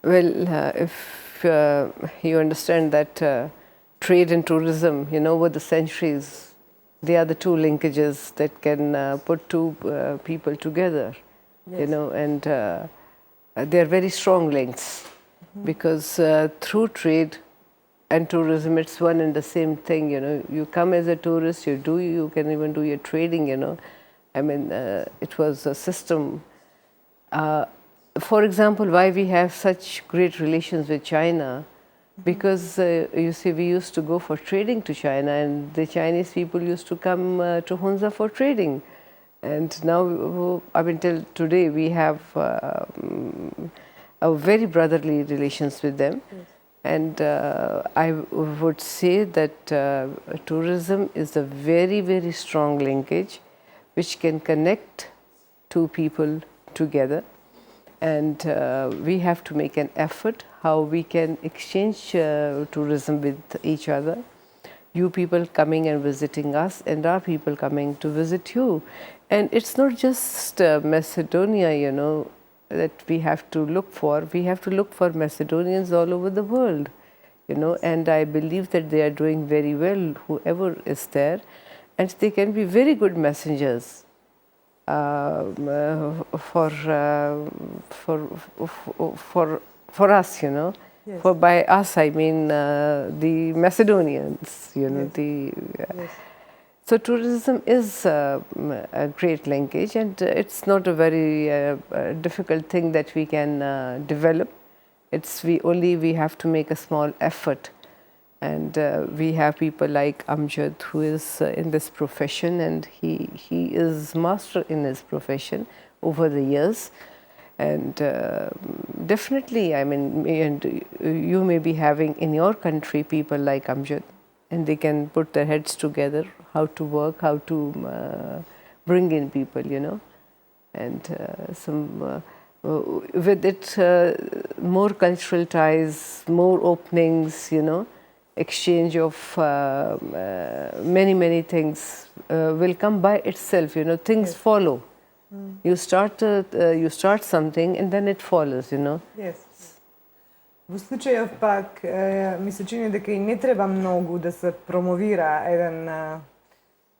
Well, if you understand that trade and tourism, over the centuries, they are the two linkages that can put two people together, Yes. and they are very strong links because through trade and tourism, it's one and the same thing, You come as a tourist, you can even do your trading, I mean, it was a system. For example, why we have such great relations with China, because you see, we used to go for trading to China, and the Chinese people used to come to Hunza for trading. And now, I mean, till today, we have a very brotherly relations with them. Yes. And I would say that tourism is a very, very strong linkage which can connect two people together. And we have to make an effort how we can exchange tourism with each other. You people coming and visiting us, and our people coming to visit you. And it's not just Macedonia, that we have to look for. We have to look for Macedonians all over the world, and I believe that they are doing very well, whoever is there, and they can be very good messengers for us, Yes. For by us, I mean the Macedonians, Yes. Yes. Yes. So tourism is a great linkage, and it's not a very difficult thing that we can develop. We have to make a small effort, and we have people like Amjad, who is in this profession, and he is master in his profession over the years. And definitely, I mean, and you may be having in your country people like Amjad, and they can put their heads together how to work, how to bring in people, and with it, more cultural ties, more openings, exchange of many things will come by itself, things Yes. follow. You start something and then it follows, Yes. V slučaju pak mi se čini дека и не треба многу да се промовира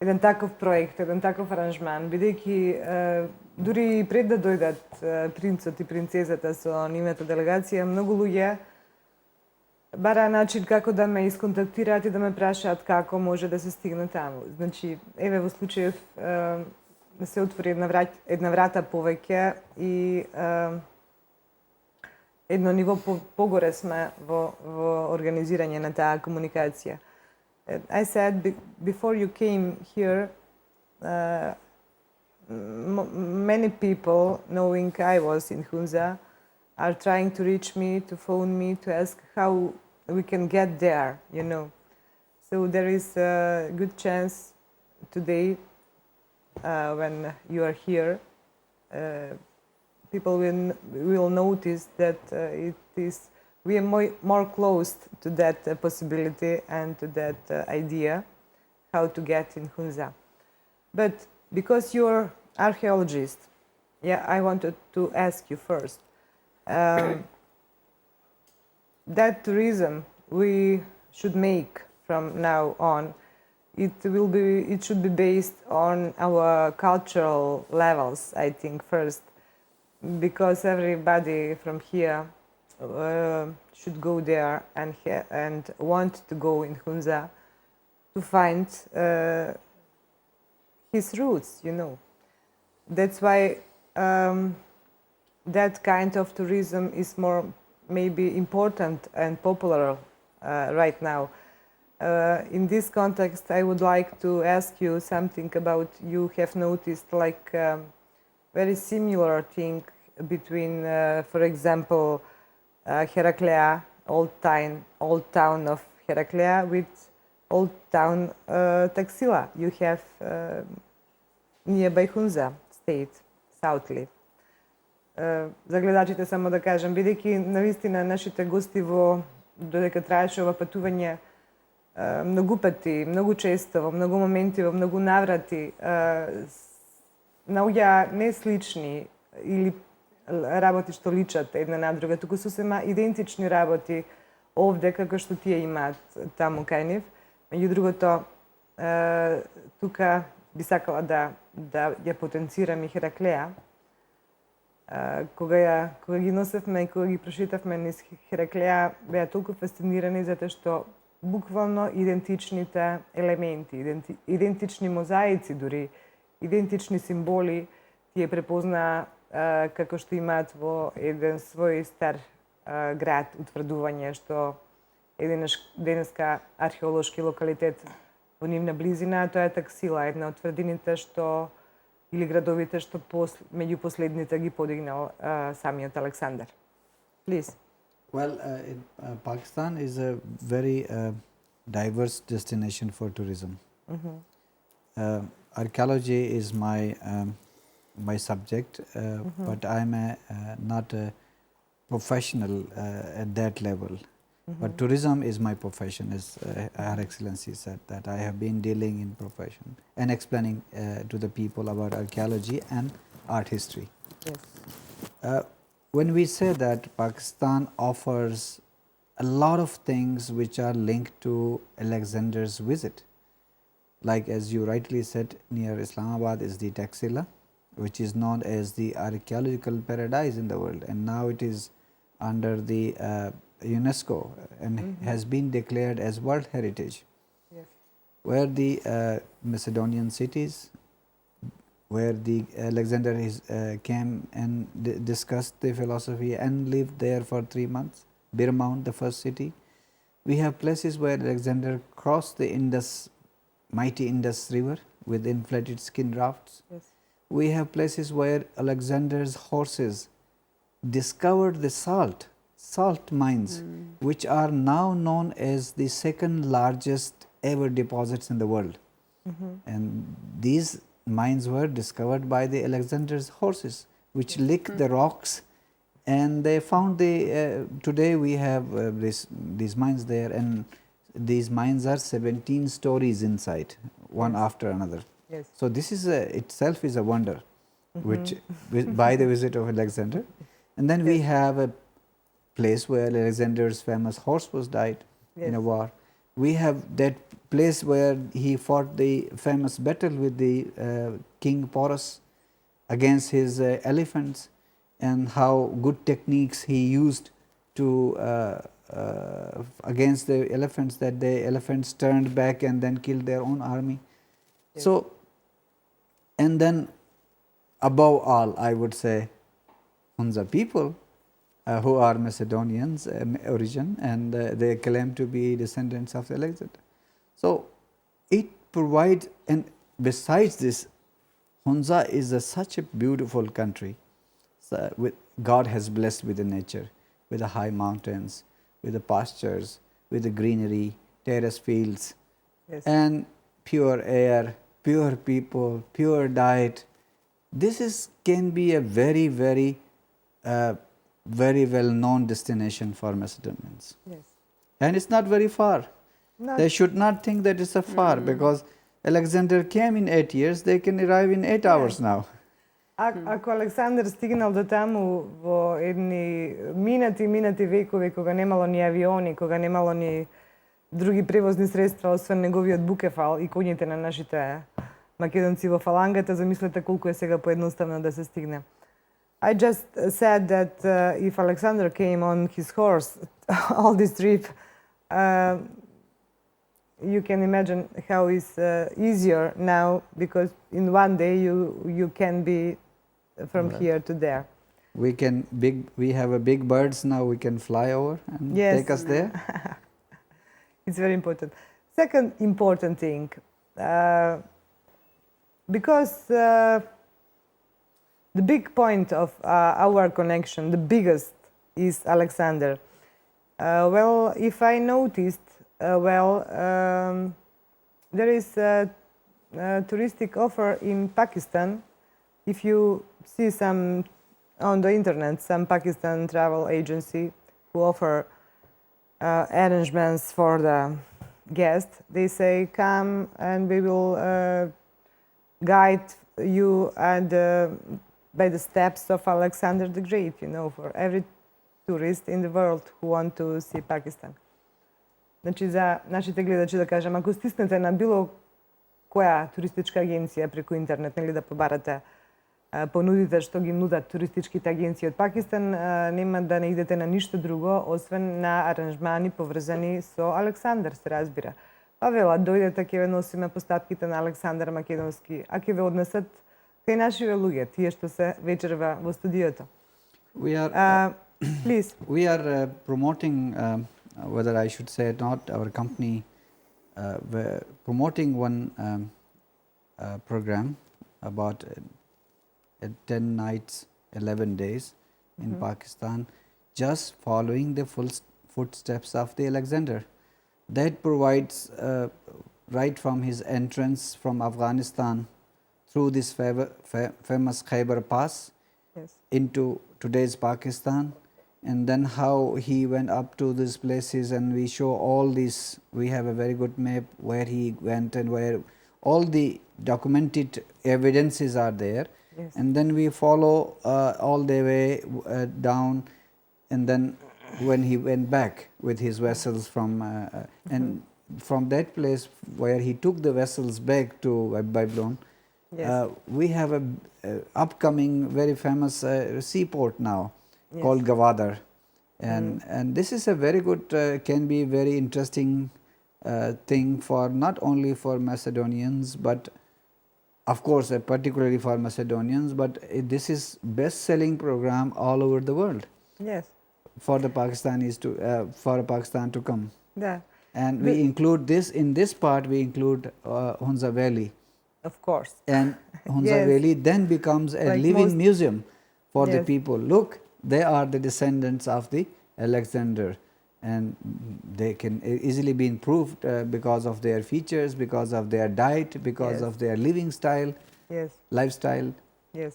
еден таков проект, еден таков аранжман, бидејќи дури пред да дојдат принцот и принцезата со нивната делегација, многу луѓе бараа начин како да ме исконтактираат и да ме прашаат како може да се стигне таму. Значи, еве во случајов да се отвори една врата повеќе и едно ниво погоре сме во организирање на таа комуникација. I said before you came here, many people, knowing I was in HUNZA, are trying to reach me, to phone me, to ask how we can get there, So there is a good chance today, when you are here, people will notice that we are more close to that possibility and to that idea how to get in HUNZA. But because you're archaeologist, I wanted to ask you first. That tourism we should make from now on, it should be based on our cultural levels, I think, first, because everybody from here should go there and want to go in HUNZA to find his roots, That's why that kind of tourism is more maybe important and popular right now. In this context, I would like to ask you something about, you have noticed like very similar thing between, for example, Heraclea, old town of Heraclea with old town Taxila. You have nearby HUNZA state, Southly. За гледачите само да кажем, бидејќи навистина нашите гости додека траеше ова патување многу пати, многу често, во многу моменти, во многу наврати наоѓа неслични или raboti što ličat jedna na druga, туку su сема идентични работи овде како што тие имаат таму кај нив. Меѓу другото, тука би сакала да ја потенцирам и Хераклеја. Кога ги носевме и кога ги прошетавме низ Хераклеја, беа толку фасцинирани затоа што буквално идентичните елементи, идентични мозаици дури, идентични символи тие препознаа како што имаат во еден свој стар град, утврдување што еден денеска археолошки локалитет во нивна близина, тоа е Таксила, една од тврдините што или градовите што меѓу последните ги подигнал самиот Александар. Please. Well, Pakistan is a very diverse destination for tourism. Archaeology is my subject, but I'm not a professional at that level. But tourism is my profession, as Her Excellency said, that I have been dealing in profession and explaining to the people about archaeology and art history. Yes. When we say that Pakistan offers a lot of things which are linked to Alexander's visit, like as you rightly said, near Islamabad is the Taxila, which is known as the archaeological paradise in the world, and now it is under the UNESCO and has been declared as World Heritage. Yes. Where the Macedonian cities, where the Alexander came and discussed the philosophy and lived there for 3 months. Birmount, the first city. We have places where Alexander crossed the mighty Indus River with inflated skin rafts. Yes. We have places where Alexander's horses discovered the salt mines, which are now known as the second largest ever deposits in the world. And these mines were discovered by the Alexander's horses, which licked the rocks, and they found today we have these mines there, and these mines are 17 stories inside, one after another. Yes. So this is itself is a wonder, which by the visit of Alexander. And then we have a place where Alexander's famous horse was died in a war. We have that place where he fought the famous battle with the King Porus against his elephants, and how good techniques he used to against the elephants, that the elephants turned back and then killed their own army. Yes. So, and then above all, I would say HUNZA people who are Macedonians origin, and they claim to be descendants of Alexander. So it provides, and besides this, HUNZA is such a beautiful country. So God has blessed with the nature, with the high mountains, with the pastures, with the greenery, terrace fields, and pure air, pure people, pure diet. This can be a very, very very well-known destination for Macedonians. Yes. And it's not very far. They should not think that it's a far, because Alexander came in 8 years, they can arrive in 8 hours now. Ако Александар стигнал до таму во едни минати векови, кога немало ни авиони, кога немало ни други превозни средства, освен неговиот букефал и коњите на нашите македонци во фалангата, замислете колку е сега поедноставно да се стигне. I just said that if Alexander came on his horse all this trip, you can imagine how it's easier now, because in one day you can be from here to there. We have a big birds now, we can fly over and take us there. It's very important. Second important thing, because the big point of our connection, the biggest, is Alexander. Well, if I noticed, there is a touristic offer in Pakistan. If you see some on the internet, some Pakistan travel agency who offer arrangements for the guest, they say, come and we will guide you and by the steps of Alexander the Great, you know, for every tourist in the world who want to see Pakistan. Znači, za našите gledači da kažem, ako stisnete na bilo koja turistička agencija preko interneta ili da pobarate ponudite što ги нудат туристичките агенции од Пакистан, нема да не идете на ништо друго, освен на аранжмани поврзани со Александар, се разбира. Па вела, дојдете, ќе ве носиме постапките на Александар Македонски, а ќе ве однесат кај нашиве луѓе, тие што се вечерва во студиото. Please. We are promoting, whether I should say it not, our company, we're promoting one program about 10 nights, 11 days in Pakistan, just following the footsteps of the Alexander. That provides right from his entrance from Afghanistan through this famous Khyber Pass into today's Pakistan, and then how he went up to these places, and we show all these. We have a very good map where he went and where all the documented evidences are there. Yes. And then we follow all the way down, and then when he went back with his vessels from and from that place where he took the vessels back to Babylon, we have a upcoming very famous seaport now called Gwadar, and this is a very good can be very interesting thing for not only for Macedonians but of course particularly for Macedonians, but this is best selling program all over the world. Yes. For the Pakistanis to for Pakistan to come. Yeah. And we include this in this part. We include HUNZA Valley. Of course. And HUNZA Valley then becomes a like living museum for the Yes. people. Look, they are the descendants of the Alexander, and they can easily be improved because of their features, because of their diet, because Yes. of their living style, Yes. lifestyle. Yes.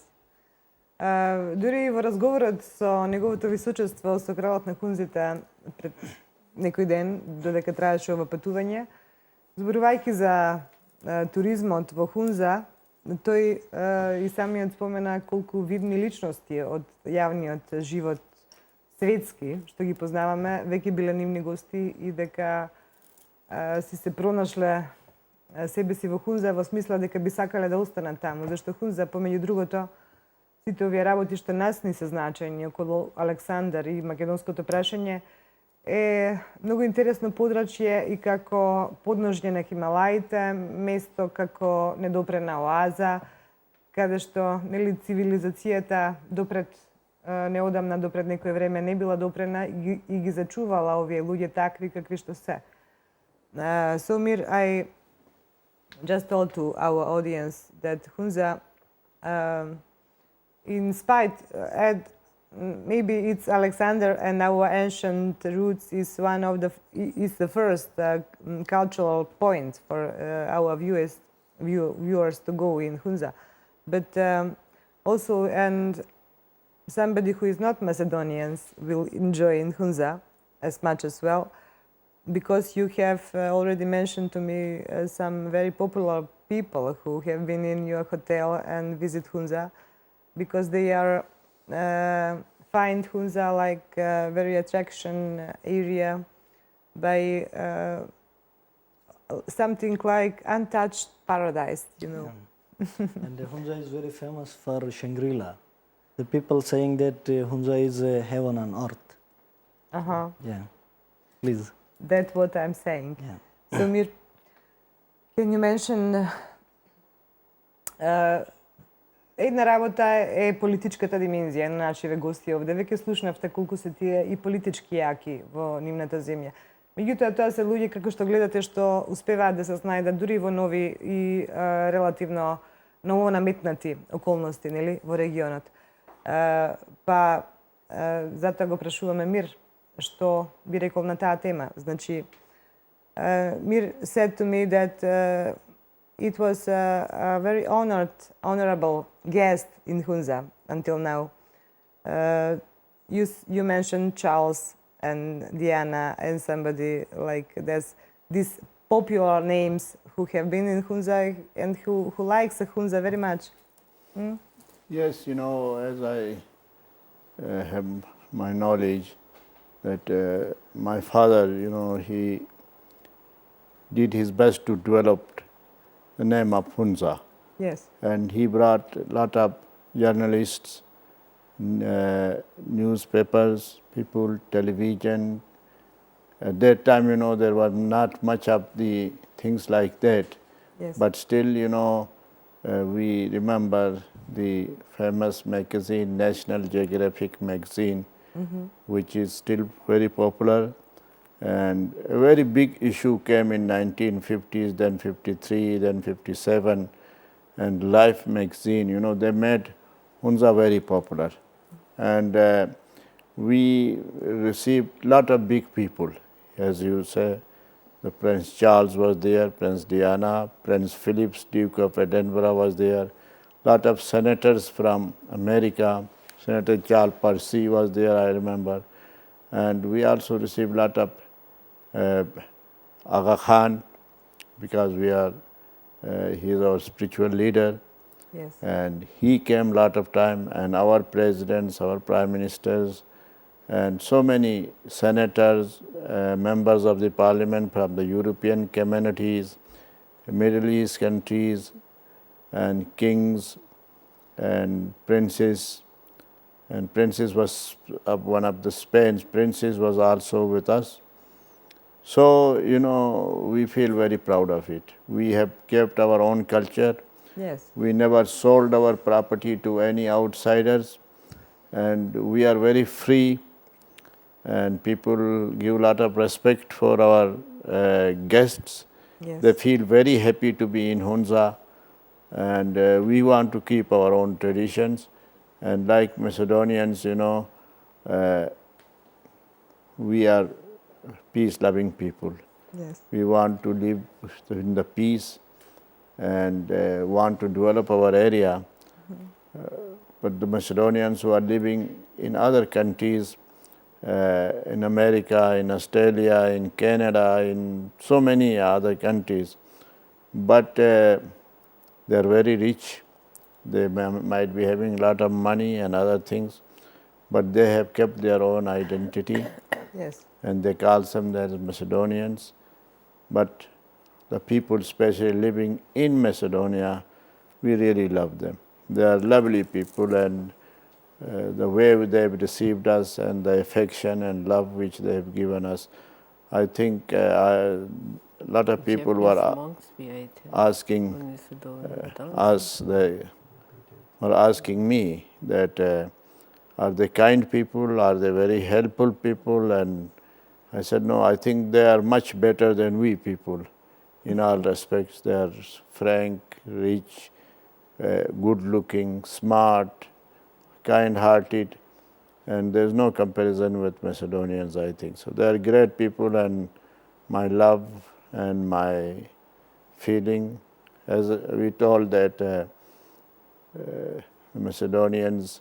Дури во разговорот со неговото височество, со кралот на хунзите пред некој ден, додека траеше ова патување, зборувајќи за туризмот во Хунза, тој и самиот спомена колку видни личности од јавниот живот светски, што ги познаваме, веќе биле нивни гости и дека си се пронашле себе си во Хунза во смисла дека би сакале да останат таму, зашто Хунза, помеѓу другото, сите овие работи што нас ни се значени околу Александар и македонското прашање е многу интересно подрачје и како подножје на Хималаите, место како недопрена оаза, каде што нели цивилизацијата допред неодамна, допред некое време не била допрена и ги зачувала овие луѓе такви какви што се. So Mir, I just told to our audience that HUNZA, in spite, maybe it's Alexander and our ancient roots is one of the first cultural point for our viewers to go in HUNZA, but also and somebody who is not Macedonians will enjoy in HUNZA as much as well, because you have already mentioned to me some very popular people who have been in your hotel and visit HUNZA, because they are find HUNZA like a very attraction area by something like untouched paradise, you know. Yeah. And HUNZA is very famous for Shangri-La. The people saying that HUNZA is a heaven on earth. Yeah, please. That's what I'm saying. Yeah. So Mir, can you mention една работа е политичката димензија на нашите гости овде. Веќе слушнавте колку се тие и политички јаки во нивната земја. Меѓутоа, тоа се луѓе, како што гледате, што успеваат да се снајдат дури во нови и релативно ново наметнати околности, нели, во регионот. Па, затоа го прашуваме Мир, што би рекол на таа тема. Значи, Mir said to me that it was a very honorable guest in HUNZA until now. You mentioned Charles and Diana and somebody like this, these popular names who have been in HUNZA and who likes HUNZA very much. Yes, as I have my knowledge that my father, he did his best to develop the name of HUNZA. Yes. And he brought a lot of journalists, newspapers, people, television. At that time, there was not much of the things like that. Yes. But still, we remember the famous magazine, National Geographic magazine, which is still very popular. And a very big issue came in 1950s, then 53, then 57, and Life magazine, they made HUNZA very popular. And we received a lot of big people, as you say. The Prince Charles was there, Prince Diana, Prince Philip, Duke of Edinburgh was there. Lot of senators from America, Senator Charles Percy was there, I remember. And we also received a lot of Aga Khan, because he is our spiritual leader. Yes. And he came a lot of time, and our presidents, our prime ministers, and so many senators, members of the parliament from the European communities, Middle East countries, and kings and princes. And Princess was one of the Spain's princes was also with us. So, we feel very proud of it. We have kept our own culture. Yes. We never sold our property to any outsiders, and we are very free, and people give a lot of respect for our guests. Yes. They feel very happy to be in HUNZA, and we want to keep our own traditions. And like Macedonians, we are peace-loving people. Yes. We want to live in the peace and want to develop our area. But the Macedonians who are living in other countries, in America, in Australia, in Canada, in so many other countries, but they are very rich. They might be having a lot of money and other things, but they have kept their own identity. Yes. And they call them as Macedonians. But the people, especially living in Macedonia, we really love them. They are lovely people, and the way they have received us and the affection and love which they have given us, I think a lot of people were asking us, they were asking me that are they kind people, are they very helpful people? And I said, no, I think they are much better than we people in all respects. They are frank, rich, good-looking, smart, kind-hearted, and there's no comparison with Macedonians, I think. So they are great people, and my love and my feeling, as we told that Macedonians,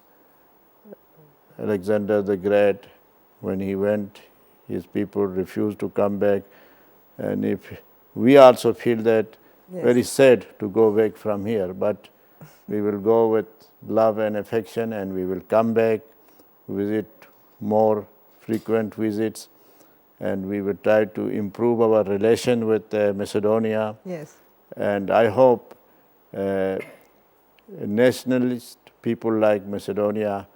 Alexander the Great, when he went, his people refused to come back. And if we also feel that very sad to go back from here, but we will go with love and affection, and we will come back, visit more frequent visits, and we will try to improve our relation with Macedonia. Yes. And I hope nationalist people like Macedonia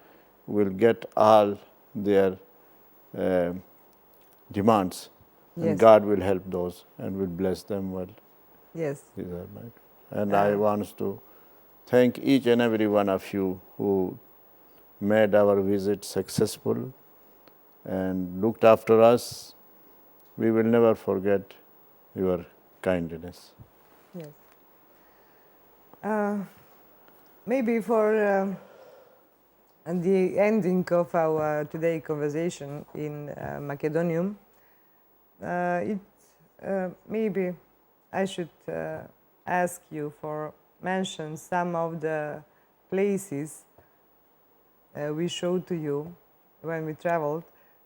will get all their demands, and God will help those and will bless them well. Yes. These are my, and I want to thank each and every one of you who made our visit successful and looked after us. We will never forget your kindness. Yes. Maybe for the ending of our today conversation in Macedonium, maybe I should ask you for mention some of the places we showed to you when we traveled,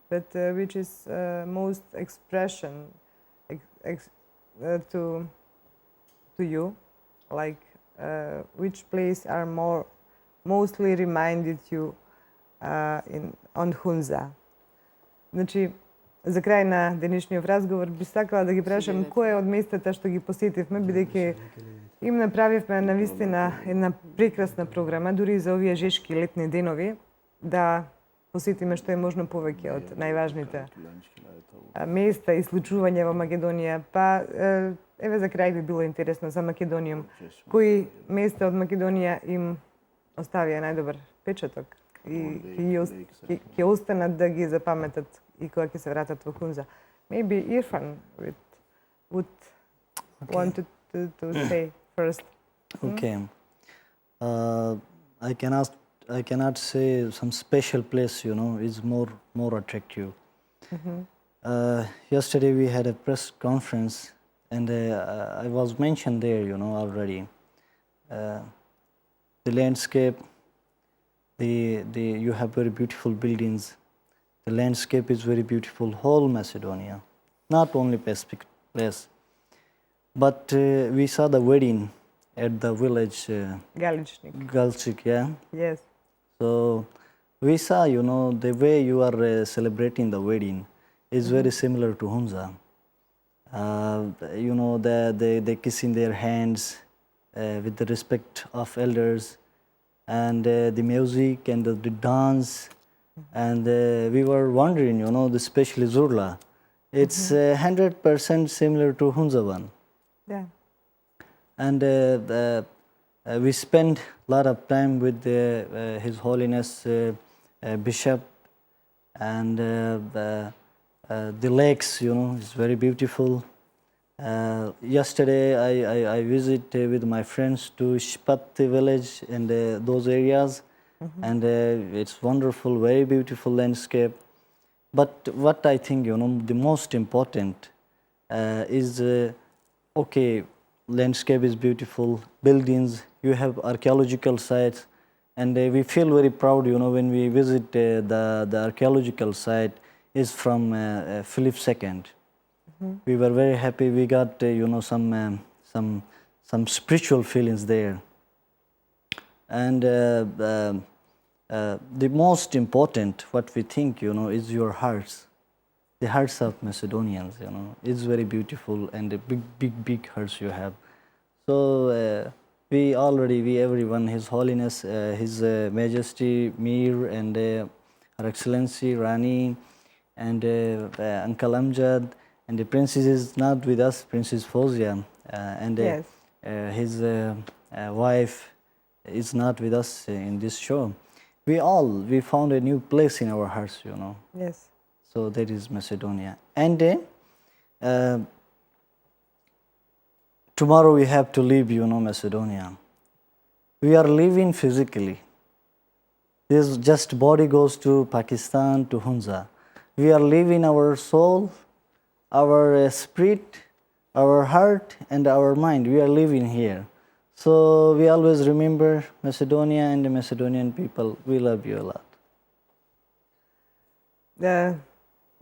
but which is most expression to you, like which place are more mostly reminded you on HUNZA? Значи, за крај на денешниот разговор би сакала да ги прашам кој од местата што ги посетивме, бидејќи им направивме навистина една прекрасна програма, дури и за овие жешки летни денови, да посетиме што е можно повеќе од најважните места и случувања во Македонија. Па, еве за крај би било интересно за Македониум. Кои места од Македонија им оставија најдобар печаток и ќе останат да ги запаметат и кога ќе се вратат во HUNZA? Maybe Irfan would want to say first. Okay. I cannot say some special place, is more attractive. Yesterday we had a press conference, and I was mentioned there, already. The landscape, you have very beautiful buildings. The landscape is very beautiful, whole Macedonia, not only Pacific place. But we saw the wedding at the village. Galchik, yeah? Yes. So we saw, the way you are celebrating the wedding is very similar to HUNZA. They kissing their hands with the respect of elders, and the music and the dance. And we were wondering, especially Zurla, it's 100% similar to HUNZA one. Yeah. And we spent a lot of time with His Holiness Bishop, and the lakes, is very beautiful. Yesterday I visited with my friends to Shpati village and those areas, and it's wonderful, very beautiful landscape. But what I think, the most important is, okay, landscape is beautiful, buildings, you have archaeological sites, and we feel very proud, when we visit the archaeological site is from Philip II. We were very happy. We got, some spiritual feelings there. And the most important, what we think, is your hearts. The hearts of Macedonians, it's very beautiful, and the big hearts you have. So everyone, His Holiness, His Majesty Mir, and Her Excellency Rani, and Uncle Amjad, and the princess is not with us, Princess Fozia, and Yes. His wife is not with us in this show. We found a new place in our hearts, Yes. So that is Macedonia. And tomorrow we have to leave, Macedonia. We are living physically. This just body goes to Pakistan, to HUNZA. We are living our soul, our spirit, our heart, and our mind. We are living here. So we always remember Macedonia and the Macedonian people. We love you a lot.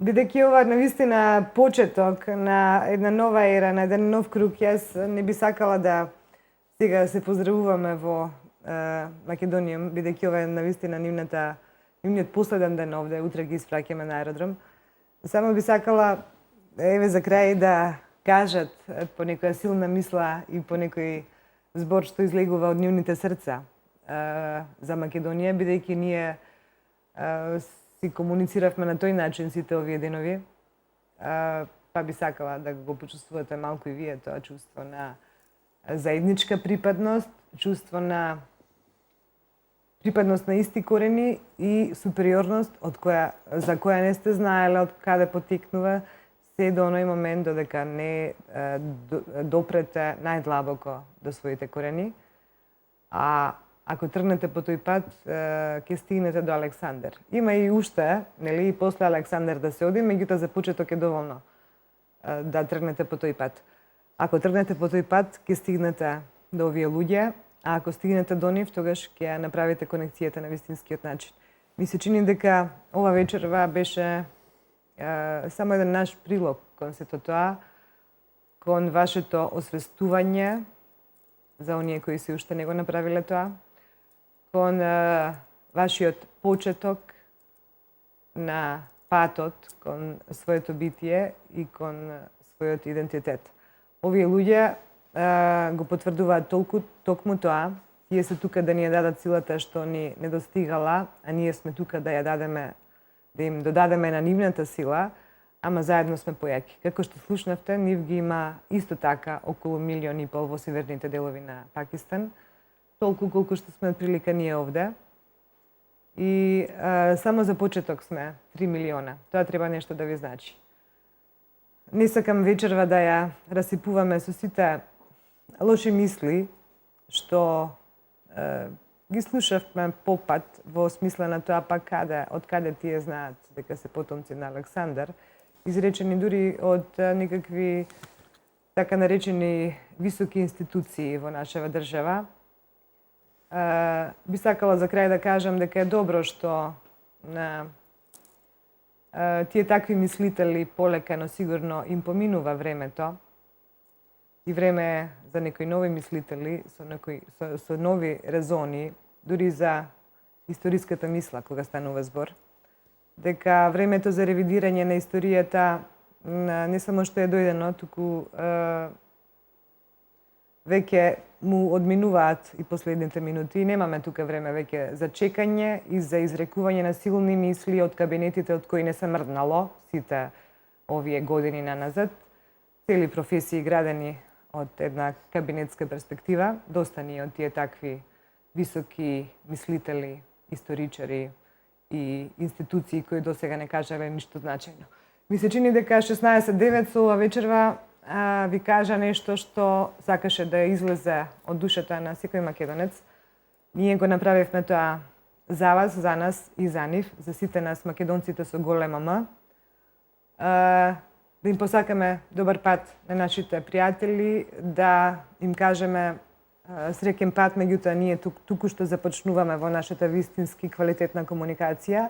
Бидејќи ова навистина почеток на една нова ера, на еден нов круг, јас не би сакала да сега се поздравуваме во Македониум, бидејќи ова е навистина нивниот последен ден овде, утре ги испраќаме на аеродром. Само би сакала, еве за крај, да кажат по некоја силна мисла и по некој збор што излегува од нивните срца за Македонија, бидејќи ние си комунициравме на тој начин сите овие денови, па би сакала да го почувствувате малку и вие тоа чувство на заедничка припадност, чувство на припадност на исти корени и супериорност за која не сте знаеле од каде потекнува, се до оној момент додека не допрете најдлабоко до своите корени. А ако тргнете по тој пат, ќе стигнете до Александър. Има и уште, нели, и после Александър да се оди, меѓутоа за почеток е доволно да тргнете по тој пат. Ако тргнете по тој пат, ќе стигнете до овие луѓе, а ако стигнете до нив, тогаш ќе направите конекцијата на вистинскиот начин. Ми се чини дека ова вечерва беше само еден наш прилог кон сето тоа, кон вашето освестување за оние кои се уште не го направиле тоа, кон вашиот почеток на патот кон своето битие и кон својот идентитет. Овие луѓе го потврдуваат токму тоа. Тие се тука да ни ја дадат силата што ни недостигала, а ние сме тука да ја дадеме, да им додадеме на нивната сила, ама заедно сме појаки. Како што слушнавте, нив ги има исто така околу 1,5 милиони во северните делови на Пакистан, толку колку што сме прилика ние овде. И само за почеток сме 3 милиона. Тоа треба нешто да ви значи. Не сакам вечерва да ја расипуваме со сите лоши мисли што ги слушавме попат во смисла на тоа па од каде тие знаат дека се потомци на Александар, изречени дури од некакви така наречени високи институции во нашава држава. Би сакала за крај да кажам дека е добро што на тие такви мислители полека, но сигурно им поминува времето и време е за некои нови мислители со нови резони, дури за историската мисла кога станува збор, дека времето за ревидирање на историјата не само што е дојдено, туку веќе му одминуваат и последните минути и немаме тука време веќе за чекање и за изрекување на силни мисли од кабинетите од кои не се мрднало сите овие години наназад. Цели професии градени од една кабинетска перспектива, доста ни од тие такви високи мислители, историчари и институции кои досега не кажале ништо значајно. Ми се чини дека 16:09 со ова вечерва ви кажа нешто што сакаше да излезе од душата на секој македонец. Ние го направивме тоа за вас, за нас и за нив, за сите нас македонците со голема М. Да им посакаме добар пат на нашите пријатели, да им кажеме среќен пат, меѓутоа ние туку што започнуваме во нашата вистински квалитетна комуникација.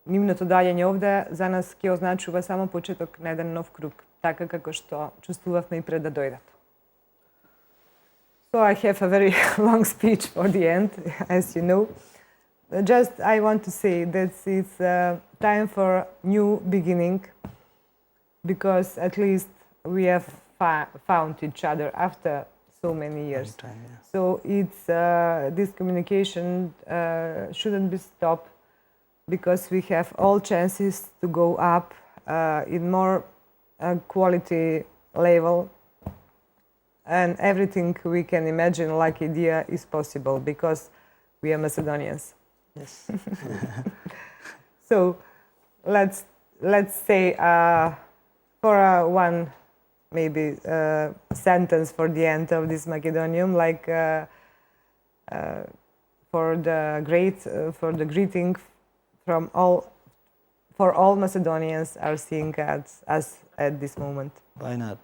Нивното доаѓање овде за нас ќе означува само почеток на еден нов круг, така како што чувствувавме и пред да дојдат. So I have a very long speech for the end, as you know. Just I want to say that it's time for new beginning, because at least we have found each other after so many years. So it's this communication shouldn't be stopped, because we have all chances to go up in more quality level, and everything we can imagine like idea is possible because we are Macedonians. Yes. So let's say for one maybe sentence for the end of this Macedonium, like for the greeting from all Macedonians are seeing at us at this moment. Why not?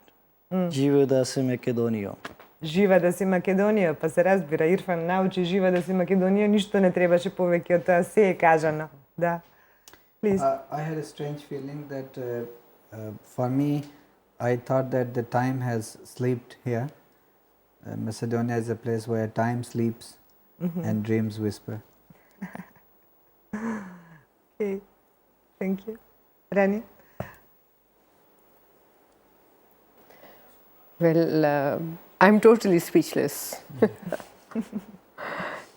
Живе да си Македонија. Жива да си Македонија, па се разбира, Ирфан научи жива да си Македонија, ништо не требаше повеќе од тоа, се е кажано. Да. Please. I had a strange feeling that for me, I thought that the time has slept here. Macedonia is a place where time sleeps and dreams whisper. Okay. Thank you. Rani? Well, I'm totally speechless.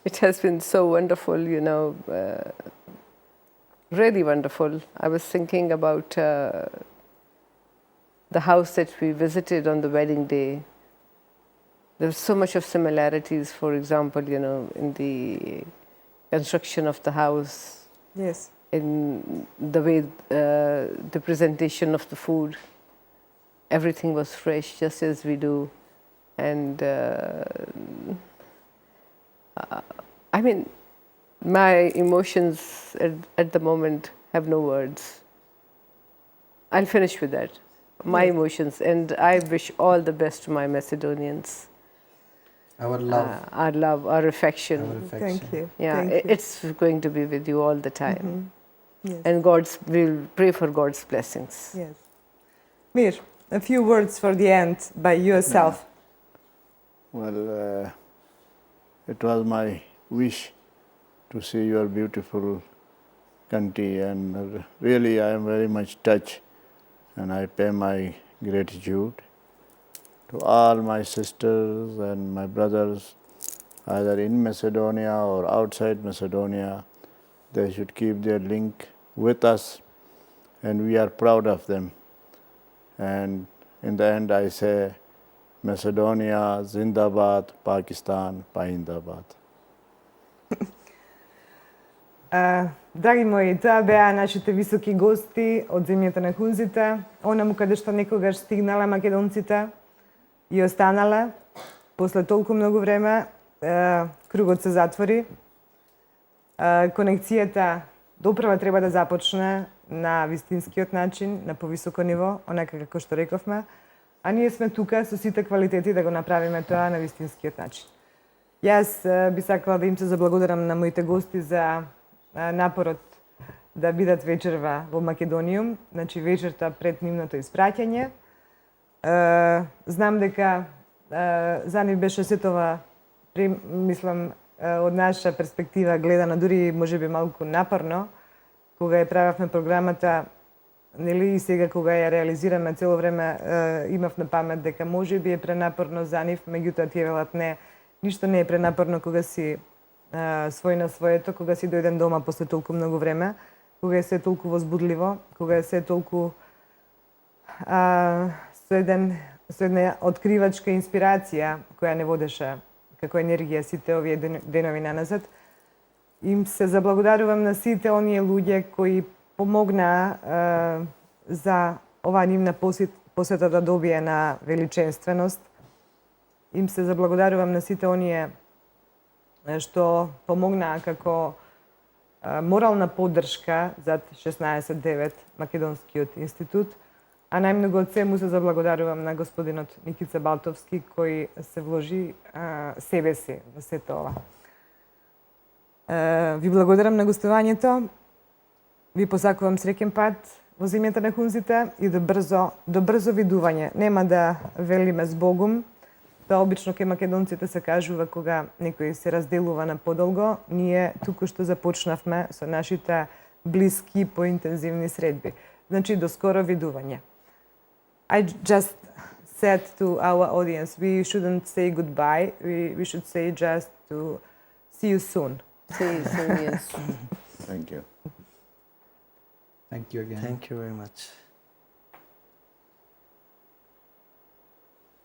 It has been so wonderful, you know, really wonderful. I was thinking about the house that we visited on the wedding day. There was so much of similarities, for example, you know, in the construction of the house, Yes. in the way the presentation of the food. Everything was fresh, just as we do. And I mean, my emotions at the moment have no words. I'll finish with that. My emotions, and I wish all the best to my Macedonians. Our love. Our love, our affection. Our affection. Thank you. Yeah, Thank you. it's going to be with you all the time. Yes. And we'll pray for God's blessings. Yes. Mir, a few words for the end by yourself. Well, it was my wish to see your beautiful country, and really I am very much touched, and I pay my gratitude to all my sisters and my brothers, either in Macedonia or outside Macedonia. They should keep their link with us, and we are proud of them. And in the end I say, Macedonia, Zindabad, Pakistan, Pahindabad. Драги мои, тоа беа нашите високи гости од земјата на Хунзите, онаму каде што некогаш стигнале македонците и останале. После толку многу време, кругот се затвори. Конекцијата допрва треба да започне на вистинскиот начин, на повисоко ниво, онака како што рековме, а ние сме тука со сите квалитети да го направиме тоа на вистинскиот начин. Јас би сакала да им се заблагодарам на моите гости за напорот да бидат вечерва во Македониум, значи вечерта пред нивното испраќање. Знам дека за нив беше сето ова, мислам, од наша перспектива гледано, дури можеби малку напорно, кога ја правевме програмата, нели и сега кога ја реализираме цело време, имав на памет дека можеби е пренапорно за нив, меѓутоа тие велат не, ништо не е пренапорно кога си свој на своето, кога си дојден дома после толку многу време, кога е се толку возбудливо, кога е се толку со една откривачка инспирација која не водеше како енергија сите овие денови наназад. Им се заблагодарувам на сите оние луѓе кои помогнаа за оваа нивна посета да добие на величенственост. Им се заблагодарувам на сите оние што помогнаа како морална поддршка зад 16.9 Македонскиот институт, а најмногу од се му се заблагодарувам на господинот Никица Балтовски кој се вложи себе си во сето ова. Ви благодарам на гостувањето, ви посакувам среќен пат во земјата на Хунзите и до брзо видување. Нема да велиме збогум, тоа обично кај македонците се кажува кога некој се разделува на подолго. Ние туку што започнавме со нашите блиски поинтензивни средби. Значи, до скоро видување. I just said to our audience, we shouldn't say goodbye, we should say just to see you soon. See you soon, yes. Thank you. Thank you again. Thank you very much.